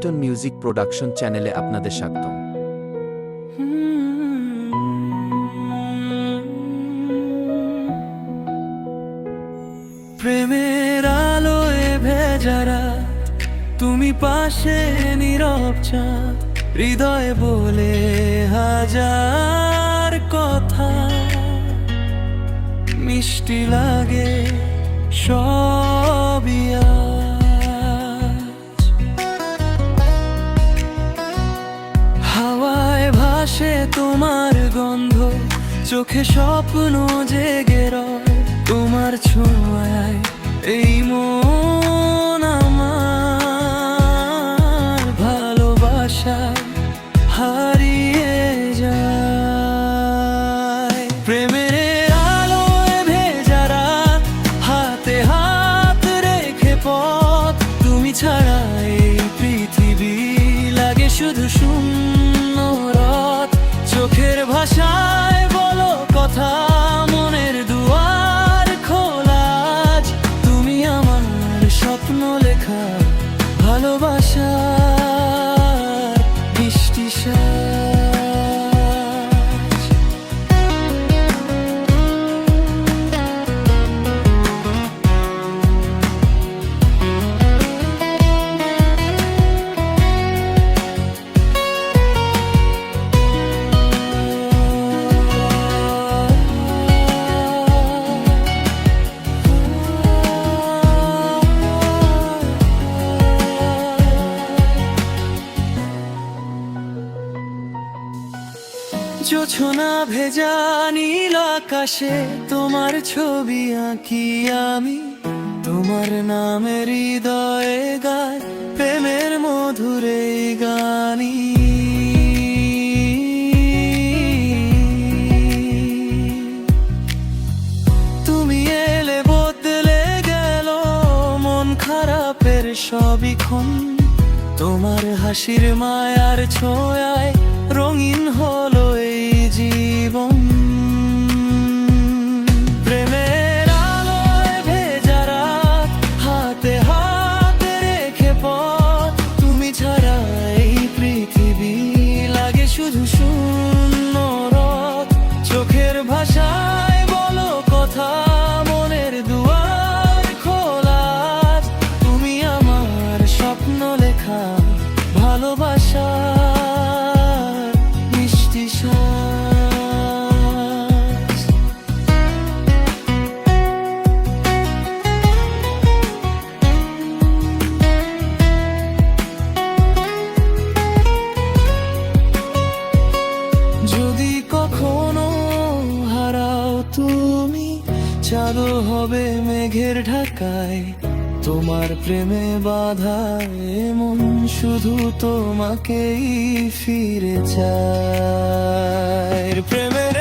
Liton music production চ্যানেলে আপনাদের স্বাগতম। প্রেমের আলোয় ভেজা রাত, তুমি পাশে নীরব চাঁদ, হৃদয়ে বলে হাজার কথা, মিষ্টি লাগে সবই আজ। হাওয়ায় ভাসে তোমার গন্ধ, চোখে স্বপ্ন জেগে রয়, তোমার ছোঁয়ায় এই মন আমার ভালোবাসায় হারিয়ে যায়। প্রেমের আলোয় ভেজা রাত, হাতে হাত রেখে পথ, তুমি ছাড়া এই পৃথিবী লাগে শুধু শূন্য রথ। চোখের ভাষায় বলো কথা, মনের দুয়ার খোলা আজ, তুমি আমার স্বপ্ন লেখা ভালোবাসার মিষ্টি সাজ। জোছনা ভেজা নীল আকাশে তোমার ছবি আঁকি আমি, তোমার নামে হৃদয়ে গায় প্রেমের মধুরে গানি। তুমি এলে বদলে গেল মন খারাপের সবই ক্ষণ, তোমার হাসির মায়ার ছোঁয়ায় রঙিন হলো এই জীবন। প্রেমের আলোয় ভেজা রাত, হাতে হাত রেখে পথ, তুমি ছাড়া এই পৃথিবী লাগে শুধু শূন্য রথ। চোখের ভাষায় বলো কথা, মনের দুয়ার খোলা আজ, তুমি আমার স্বপ্ন লেখা ভালোবাসা মিষ্টি সাজ। যদি কখনো হারাও তুমি, চাঁদও হবে মেঘের ঢাকায়, তোমার প্রেমে বাঁধা মন শুধু তোমাকেই ফিরে চায়। প্রেমের